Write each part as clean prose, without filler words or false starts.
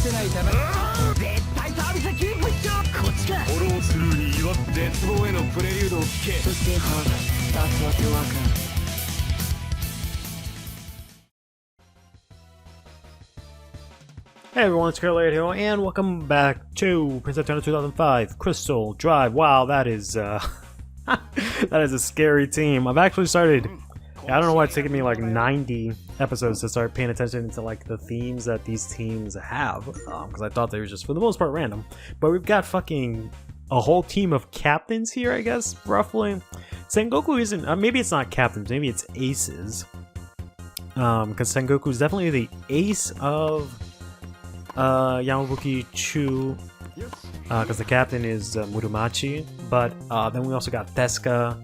てないため絶対サービスキープしろこっちかフォロースルーに祝って絶望へのプレリュードを聞けそしてハードスタートは手わかる Hey everyone, it's CurlyHairedHero, and welcome back to Prince of Tennis 2005 Crystal Drive. Wow, that is that is a scary team. I've actually started. I don't know why it's taken me like 90 episodes to start paying attention to like the themes that these teams have, because I thought they were just for the most part random. But we've got fucking a whole team of captains here, I guess, roughly. Sengoku isn't. Maybe it's not captains. Maybe it's aces. Because Sengoku is definitely the ace of Yamabuki Chu, because the captain is Murumachi, but then we also got Tesuka,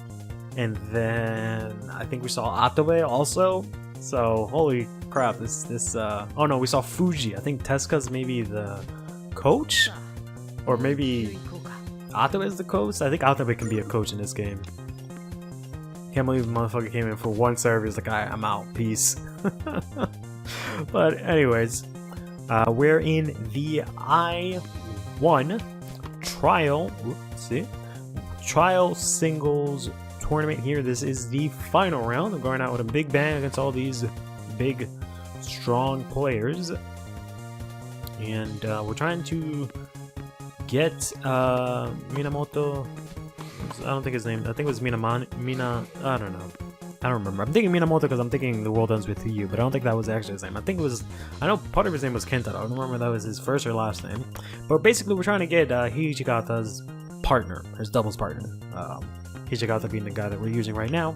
and then I think we saw Atabe also. So holy crap, this oh no, we saw Fuji. I think Tesuka's maybe the coach, or maybe Atabe is the coach. I think Atabe can be a coach in this game. Can't believe the motherfucker came in for one serve. He's like, alright, I'm out, peace. But anyways. We're in the I-1 trial singles tournament here. This is the final round. I'm going out with a big bang against all these big, strong players. And we're trying to get Minamoto. I don't think his name. I think it was I don't know. I don't remember. I'm thinking Minamoto because I'm thinking The World Ends With You, but I don't think that was actually his name. I think it was. I know part of his name was Kentaro. I don't remember if that was his first or last name. But basically, we're trying to get Hijikata's partner, his doubles partner. Hijikata being the guy that we're using right now.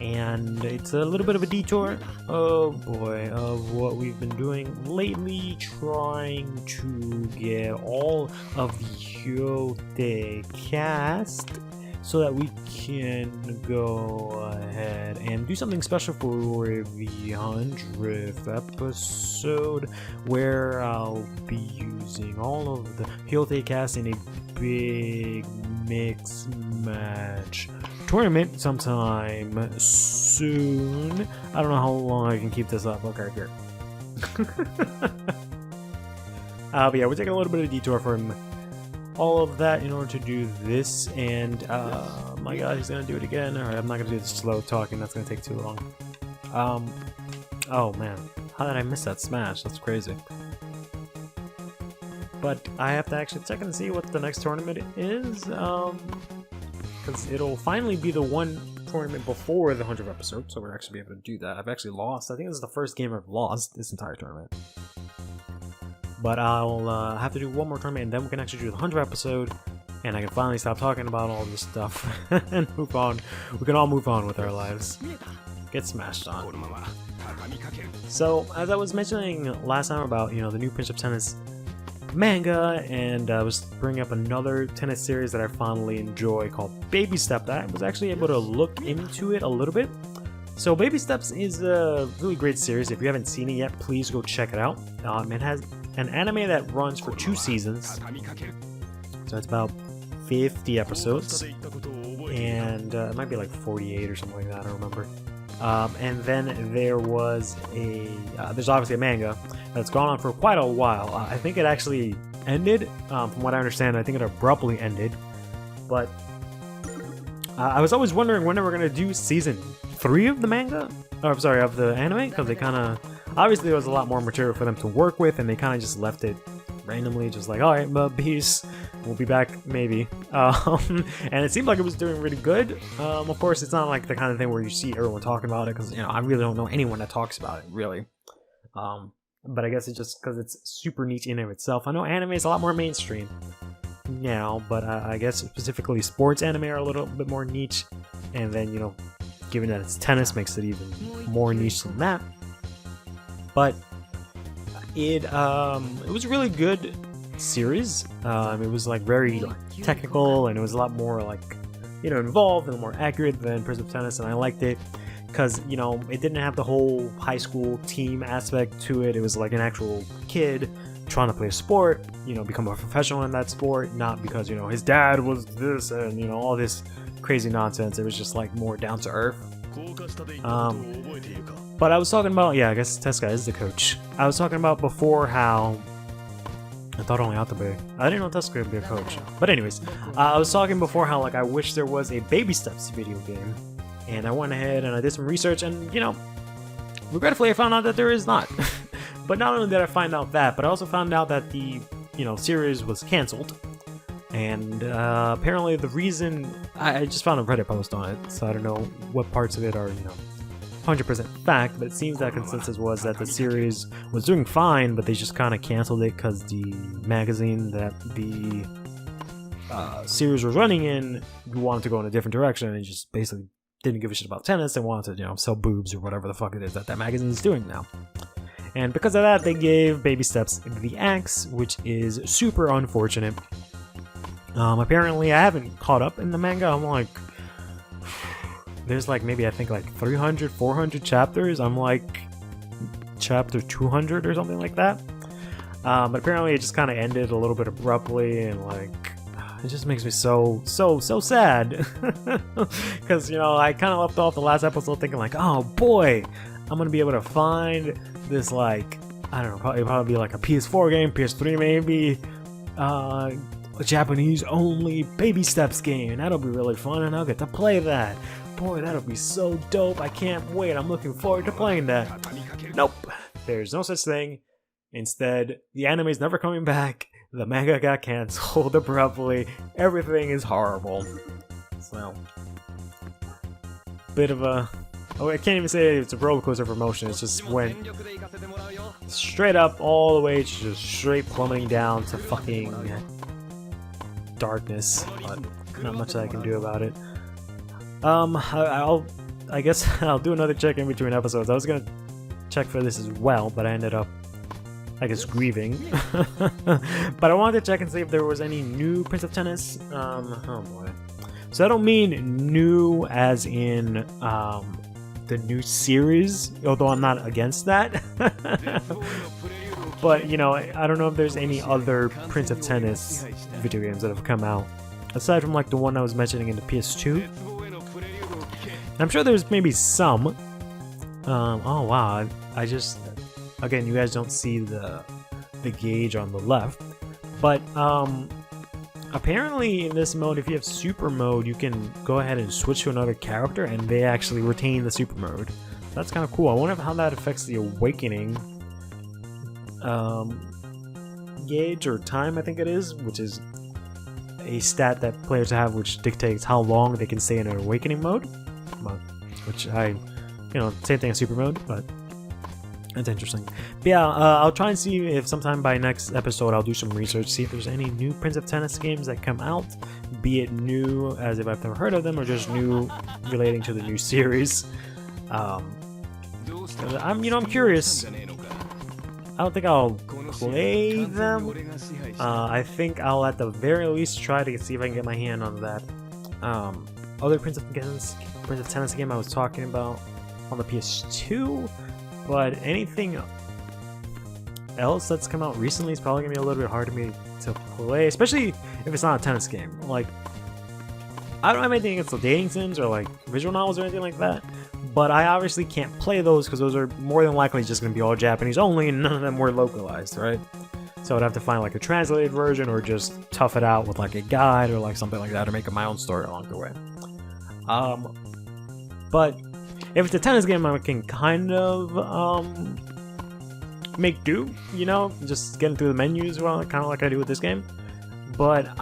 And it's a little bit of a detour, oh boy, of what we've been doing lately, trying to get all of the Hyote cast so that we can go ahead and do something special for the 100th episode, where I'll be using all of the Hyote cast in a big mix match tournament sometime soon. I don't know how long I can keep this up. Okay, good. But yeah, we're taking a little bit of a detour from all of that in order to do this, and my god, he's gonna do it again. Alright, I'm not gonna do the slow talking, that's gonna take too long. Oh man, how did I miss that smash? That's crazy. But I have to actually check and see what the next tournament is, because it'll finally be the one tournament before the 100th episode, so we'll actually be able to do that. I've actually lost. I think this is the first game I've lost this entire tournament. But I'll have to do one more tournament, and then we can actually do the 100th episode, and I can finally stop talking about all this stuff and move on. We can all move on with our lives. Get smashed on. So, as I was mentioning last time about, the new Prince of Tennis manga, and I was bringing up another tennis series that I fondly enjoy called Baby Step. I was actually able to look into it a little bit. So Baby Steps is a really great series. If you haven't seen it yet, please go check it out. It has an anime that runs for 2 seasons, so it's about 50 episodes, and it might be like 48 or something like that, I don't remember. And then there was there's obviously a manga that's gone on for quite a while. I think it actually ended, from what I understand. I think it abruptly ended, but I was always wondering when they were going to do season 3 of the manga, or I'm sorry, of the anime, because they kind of, obviously there was a lot more material for them to work with, and they kind of just left it randomly, just like, alright, peace, we'll be back, maybe. And it seemed like it was doing really good. Of course, it's not like the kind of thing where you see everyone talking about it, because, I really don't know anyone that talks about it, really. But I guess it's just because it's super niche in and of itself. I know anime is a lot more mainstream now, but I guess specifically sports anime are a little bit more niche, and then, given that it's tennis, makes it even more niche than that. But it was a really good series. It was like very technical, and it was a lot more like involved and more accurate than Prince of Tennis, and I liked it because it didn't have the whole high school team aspect to it. It was like an actual kid trying to play a sport, become a professional in that sport, not because his dad was this and all this crazy nonsense. It was just like more down to earth. But I was talking about, yeah, I guess Tezuka is the coach. I was talking about before how I thought only Atabe. I didn't know Tezuka would be a coach. But anyways, I was talking before how like I wish there was a Baby Steps video game, and I went ahead and I did some research, and you know, regretfully I found out that there is not. But not only did I find out that, but I also found out that the series was canceled, and apparently the reason I just found a Reddit post on it, so I don't know what parts of it are 100% fact, but it seems that consensus was that the series was doing fine, but they just kind of canceled it because the magazine that the series was running in wanted to go in a different direction, and just basically didn't give a shit about tennis and wanted to sell boobs or whatever the fuck it is that magazine is doing now. And because of that, they gave Baby Steps the axe, which is super unfortunate. Apparently I haven't caught up in the manga. I'm like, there's like maybe I think like 300, 400 chapters. I'm like chapter 200 or something like that. But apparently it just kind of ended a little bit abruptly, and like it just makes me so sad. Because I kind of left off the last episode thinking like, oh boy, I'm gonna be able to find this, like, I don't know, probably be like a PS4 game, PS3 maybe, a Japanese only Baby Steps game, and that'll be really fun, and I'll get to play that. Boy, that'll be so dope. I can't wait. I'm looking forward to playing that. Nope. There's no such thing. Instead, the anime's never coming back. The manga got canceled abruptly. Everything is horrible. So, bit of a... Oh, I can't even say it's a roller coaster of emotion. It just went straight up all the way to just straight plummeting down to fucking darkness. But not much that I can do about it. I guess I'll do another check in between episodes. I was gonna check for this as well, but I ended up, I guess, grieving. But I wanted to check and see if there was any new Prince of Tennis. Oh boy. So I don't mean new as in the new series, although I'm not against that. But I don't know if there's any other Prince of Tennis video games that have come out aside from like the one I was mentioning in the PS2. I'm sure there's maybe some. Oh wow, I just, again, you guys don't see the gauge on the left, but apparently in this mode, if you have super mode, you can go ahead and switch to another character and they actually retain the super mode. That's kind of cool. I wonder how that affects the awakening gauge or time, I think it is, which is a stat that players have which dictates how long they can stay in an awakening mode. Which same thing as super mode, but it's interesting. But yeah, I'll try and see if sometime by next episode I'll do some research, see if there's any new Prince of Tennis games that come out, be it new as if I've never heard of them or just new relating to the new series. I'm curious. I don't think I'll play them. I think I'll at the very least try to see if I can get my hand on that other Prince of Tennis game I was talking about on the PS2, but anything else that's come out recently is probably gonna be a little bit hard for me to play, especially if it's not a tennis game. Like, I don't have anything against the dating sims or like visual novels or anything like that, but I obviously can't play those because those are more than likely just gonna be all Japanese only, and none of them were localized, right? So I'd have to find like a translated version or just tough it out with like a guide or like something like that, or make up my own story along the way. But if it's a tennis game, I can kind of make do, just getting through the menus, well, kind of like I do with this game. But if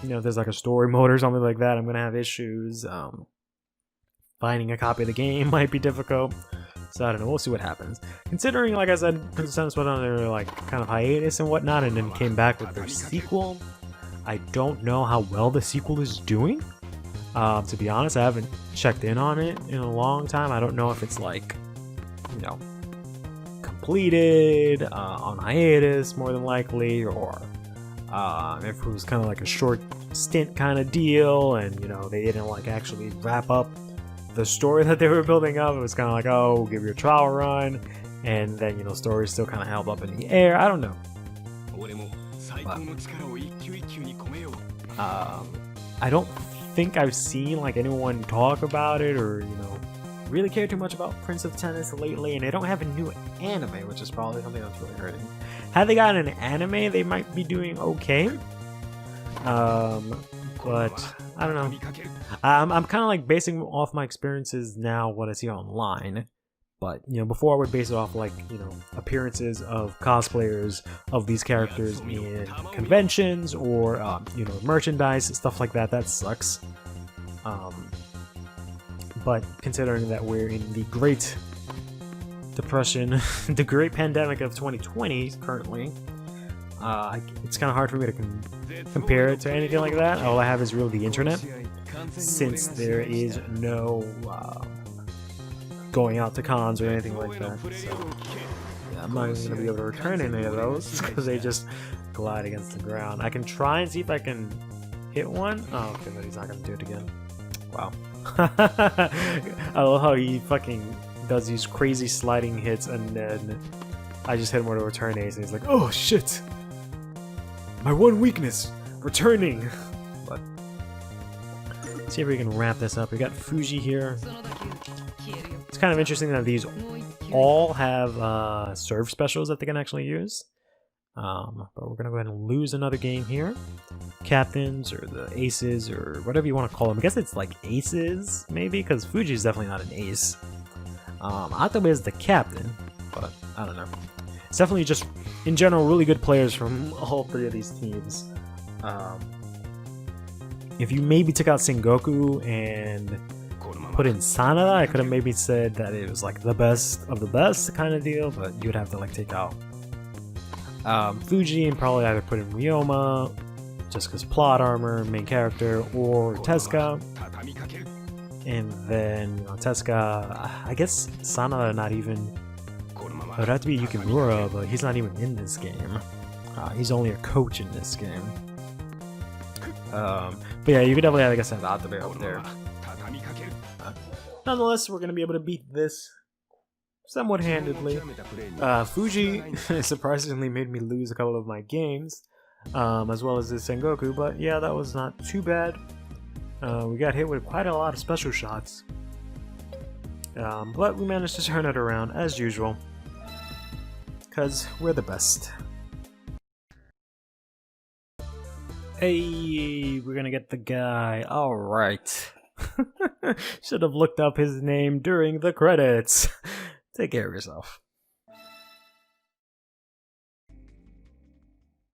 there's like a story mode or something like that, I'm gonna have issues. Finding a copy of the game might be difficult. So I don't know, we'll see what happens. Considering, like I said, Prince of Tennis went on their like kind of hiatus and whatnot, and then came back with their sequel. I don't know how well the sequel is doing. To be honest, I haven't checked in on it in a long time. I don't know if it's like, completed, on hiatus more than likely, or if it was kind of like a short stint kind of deal, and they didn't like actually wrap up the story that they were building up. It was kind of like, oh, we'll give you a trial run, and then story's still kind of held up in the air. I don't know. I don't think I've seen like anyone talk about it or really cared too much about Prince of Tennis lately, and they don't have a new anime, which is probably something that's really hurting. Had they gotten an anime, they might be doing okay. But I don't know. I'm kind of like basing off my experiences now what I see online. But, you know, before I would base it off, like, you know, appearances of cosplayers of these characters in conventions or, you know, merchandise, stuff like that. That sucks. But considering that we're in the Great Depression, the Great Pandemic of 2020 currently, it's kind of hard for me to compare it to anything like that. All I have is really the internet, since there is no going out to cons or anything like that. So yeah, I'm not even going to be able to return any of those because they just glide against the ground. I can try and see if I can hit one. Oh, okay, but he's not going to do it again. Wow. I love how he fucking does these crazy sliding hits, and then I just hit him with a return ace, and he's like, oh shit! My one weakness! Returning! But let's see if we can wrap this up. We got Fuji here. It's kind of interesting that these all have serve specials that they can actually use. But we're gonna go ahead and lose another game here. Captains, or the aces, or whatever you want to call them. I guess it's like aces, maybe, because Fuji is definitely not an ace. Atabe is the captain, but I don't know. It's definitely just, in general, really good players from all three of these teams. If you maybe took out Sengoku and put in Sanada, I could have maybe said that it was like the best of the best kind of deal, but you'd have to like take out Fuji and probably either put in Ryoma, just because plot armor, main character, or Tezuka. And then, you know, Tezuka, I guess Sanada not even, it would have to be Yukimura, but he's not even in this game. He's only a coach in this game. But yeah, you could definitely, I guess, have Atabe up there. Nonetheless, we're going to be able to beat this somewhat handedly. Fuji surprisingly made me lose a couple of my games, as well as the Sengoku, but yeah, that was not too bad. We got hit with quite a lot of special shots, but we managed to turn it around as usual, because we're the best. Hey, we're gonna get the guy. Alright. Should have looked up his name during the credits. Take care of yourself.